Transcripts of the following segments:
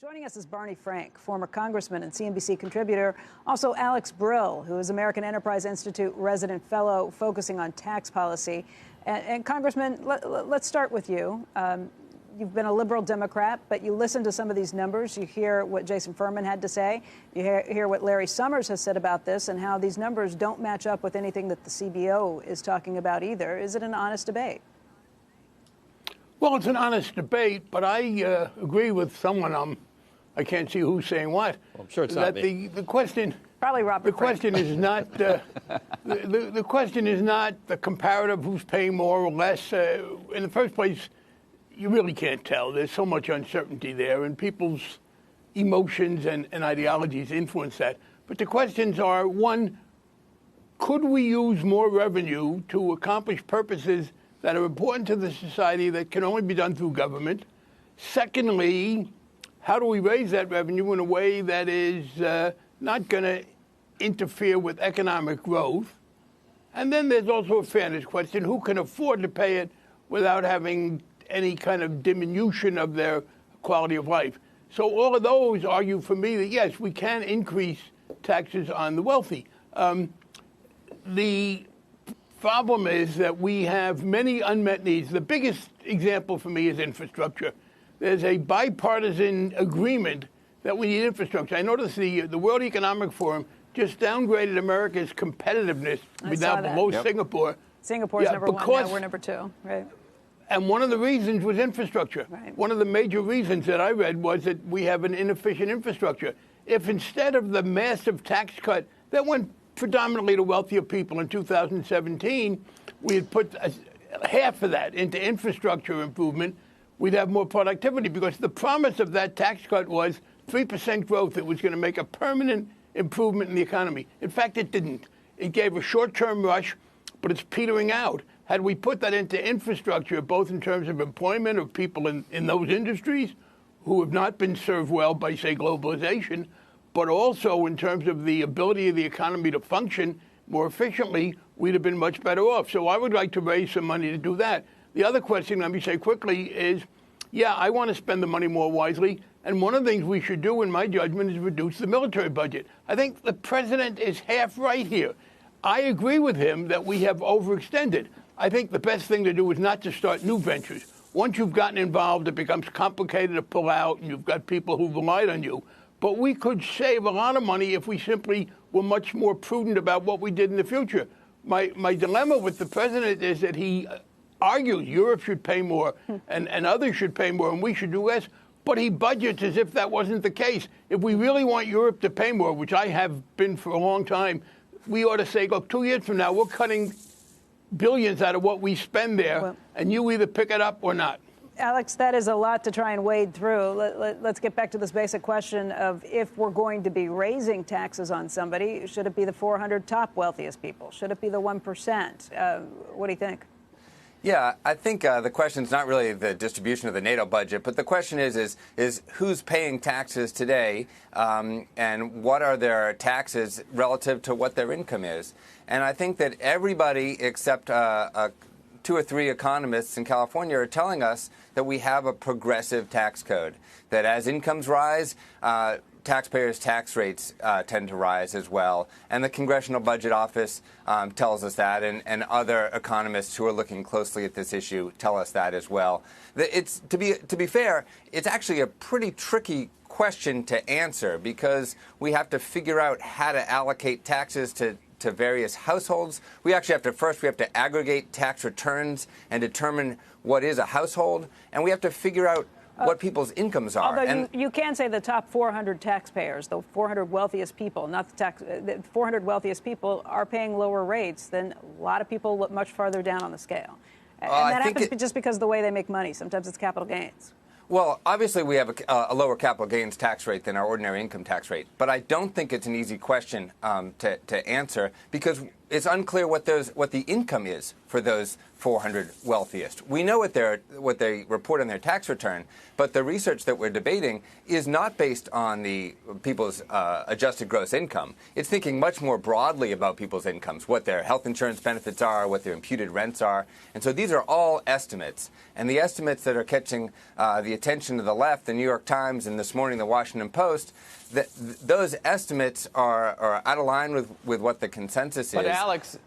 Joining us is Barney Frank, former congressman and CNBC contributor. Also, Alex Brill, who is American Enterprise Institute resident fellow focusing on tax policy. And Congressman, let's start with you. You've been a liberal Democrat, but you listen to some of these numbers. You hear what Jason Furman had to say. You hear what Larry Summers has said about this and how these numbers don't match up with anything that the CBO is talking about either. Is it an honest debate? Well, it's an honest debate, but I agree with someone. I can't see who's saying what. Well, I'm sure it's not me. The question. Probably Robert. The question is not. The question is not the comparative who's paying more or less. In the first place, you really can't tell. There's so much uncertainty there, and people's emotions and ideologies influence that. But the questions are: one, could we use more revenue to accomplish purposes that are important to the society that can only be done through government? Secondly, how do we raise that revenue in a way that is not going to interfere with economic growth? And then there's also a fairness question. Who can afford to pay it without having any kind of diminution of their quality of life? So all of those argue for me that, yes, we can increase taxes on the wealthy. The problem is that we have many unmet needs. The biggest example for me is infrastructure. There's a bipartisan agreement that we need infrastructure. I noticed the World Economic Forum just downgraded America's competitiveness. We're now below Singapore. Singapore's number one, now we're number two, right? And one of the reasons was infrastructure. Right. One of the major reasons that I read was that we have an inefficient infrastructure. If instead of the massive tax cut that went predominantly to wealthier people in 2017, we had put half of that into infrastructure improvement, we'd have more productivity, because the promise of that tax cut was 3% growth. It was going to make a permanent improvement in the economy. In fact, it didn't. It gave a short-term rush, but it's petering out. Had we put that into infrastructure, both in terms of employment of people in those industries who have not been served well by, say, globalization, but also in terms of the ability of the economy to function more efficiently, we'd have been much better off. So I would like to raise some money to do that. The other question, let me say quickly, is, yeah, I want to spend the money more wisely. And one of the things we should do, in my judgment, is reduce the military budget. I think the president is half right here. I agree with him that we have overextended. I think the best thing to do is not to start new ventures. Once you've gotten involved, it becomes complicated to pull out, and you've got people who relied on you. But we could save a lot of money if we simply were much more prudent about what we did in the future. My dilemma with the president is that he argues Europe should pay more and others should pay more and we should do less, but he budgets as if that wasn't the case. If we really want Europe to pay more, which I have been for a long time, we ought to say, look, 2 years from now, we're cutting billions out of what we spend there, and you either pick it up or not. Alex, that is a lot to try and wade through. Let's get back to this basic question of, if we're going to be raising taxes on somebody, should it be the 400 top wealthiest people? Should it be the 1%? What do you think? Yeah, I think the question is not really the distribution of the NATO budget, but the question is who's paying taxes today, and what are their taxes relative to what their income is. And I think that everybody except 2 or 3 economists in California are telling us that we have a progressive tax code, that as incomes rise, taxpayers' tax rates tend to rise as well. And the Congressional Budget Office tells us that, and other economists who are looking closely at this issue tell us that as well. It's, to be fair, it's actually a pretty tricky question to answer, because we have to figure out how to allocate taxes to various households. We actually have to aggregate tax returns and determine what is a household, and we have to figure out what people's incomes are. Although you can say the top 400 taxpayers, the 400 wealthiest people, not the 400 wealthiest people are paying lower rates than a lot of people much farther down on the scale. And that happens just because of the way they make money. Sometimes it's capital gains. Well, obviously we have a lower capital gains tax rate than our ordinary income tax rate, but I don't think it's an easy question to answer, because it's unclear what the income is for those 400 wealthiest. We know what they report on their tax return, but the research that we're debating is not based on the people's adjusted gross income. It's thinking much more broadly about people's incomes, what their health insurance benefits are, what their imputed rents are. And so these are all estimates. And the estimates that are catching the attention of the left, the New York Times, and this morning the Washington Post, those estimates are out of line with what the consensus is. But Alex,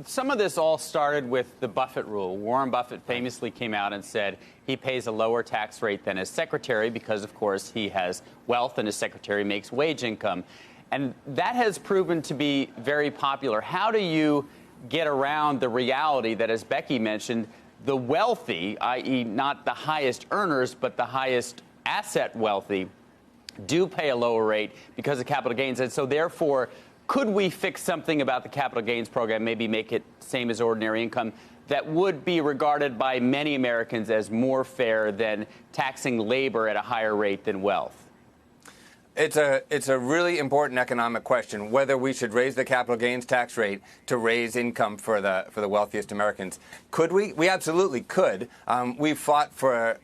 some of this all started with the Buffett rule. Warren Buffett famously came out and said he pays a lower tax rate than his secretary because, of course, he has wealth and his secretary makes wage income. And that has proven to be very popular. How do you get around the reality that, as Becky mentioned, the wealthy, i.e. not the highest earners, but the highest asset wealthy, do pay a lower rate because of capital gains? And so, therefore, could we fix something about the capital gains program, maybe make it same as ordinary income, that would be regarded by many Americans as more fair than taxing labor at a higher rate than wealth? It's a really important economic question, whether we should raise the capital gains tax rate to raise income for the wealthiest Americans. Could we? We absolutely could. We've fought for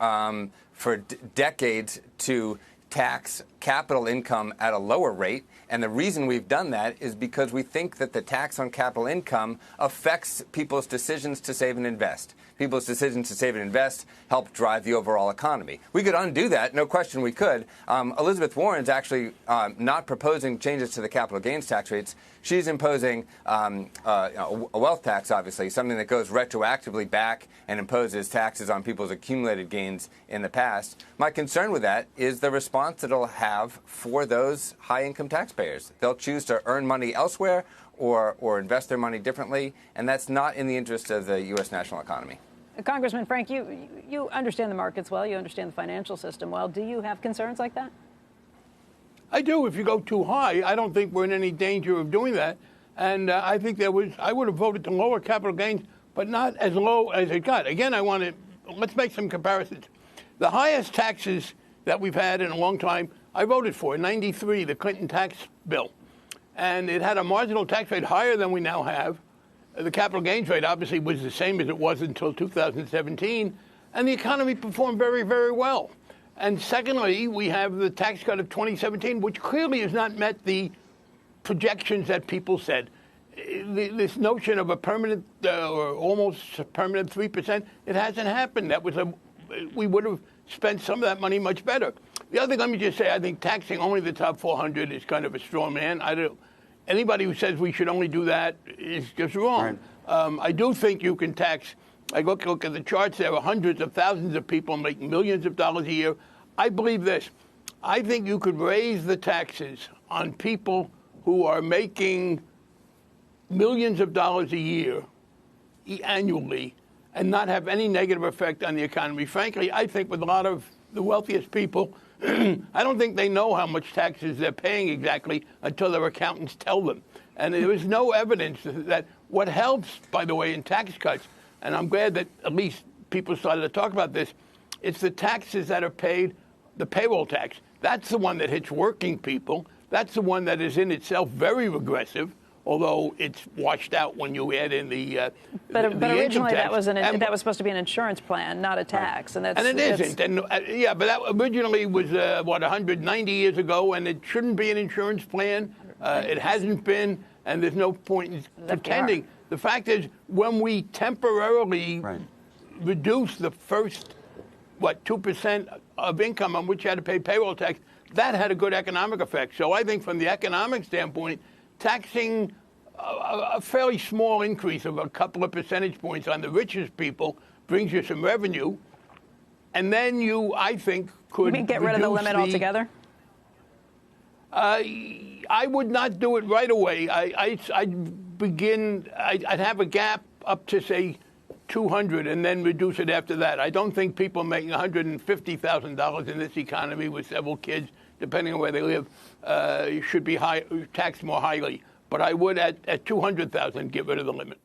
decades to tax capital income at a lower rate. And the reason we've done that is because we think that the tax on capital income affects people's decisions to save and invest. People's decisions to save and invest help drive the overall economy. We could undo that. No question we could. Elizabeth Warren's actually not proposing changes to the capital gains tax rates. She's imposing a wealth tax, obviously, something that goes retroactively back and imposes taxes on people's accumulated gains in the past. My concern with that is the response that it'll have for those high-income taxpayers. They'll choose to earn money elsewhere or invest their money differently, and that's not in the interest of the U.S. national economy. Congressman Frank, you understand the markets well. You understand the financial system well. Do you have concerns like that? I do. If you go too high, I don't think we're in any danger of doing that. And I think I would have voted to lower capital gains, but not as low as it got. Again, let's make some comparisons. The highest taxes that we've had in a long time, I voted for in '93, the Clinton tax bill. And it had a marginal tax rate higher than we now have. The capital gains rate obviously was the same as it was until 2017. And the economy performed very, very well. And secondly, we have the tax cut of 2017, which clearly has not met the projections that people said. This notion of a permanent or almost permanent 3%, it hasn't happened. We would have spent some of that money much better. The other thing, let me just say, I think taxing only the top 400 is kind of a straw man. Anybody who says we should only do that is just wrong. Right. I do think you can tax. I look at the charts. There are hundreds of thousands of people making millions of dollars a year. I believe this. I think you could raise the taxes on people who are making millions of dollars a year annually and not have any negative effect on the economy. Frankly, I think with a lot of the wealthiest people, I don't think they know how much taxes they're paying exactly until their accountants tell them. And there is no evidence that what helps, by the way, in tax cuts, and I'm glad that at least people started to talk about this, it's the taxes that are paid, the payroll tax. That's the one that hits working people. That's the one that is in itself very regressive, although it's washed out when you add in the But originally that was supposed to be an insurance plan, not a tax, and it isn't. And but that originally was 190 years ago, and it shouldn't be an insurance plan. It hasn't been, and there's no point in pretending. The fact is, when we temporarily reduce the first 2% of income on which you had to pay payroll tax, that had a good economic effect. So I think from the economic standpoint, taxing a fairly small increase of a couple of percentage points on the richest people brings you some revenue. And then I think, could get rid of the limit altogether? I would not do it right away. I'd have a gap up to, say, 200 and then reduce it after that. I don't think people making $150,000 in this economy with several kids, depending on where they live, should be taxed more highly. But I would, at 200,000, get rid of the limit.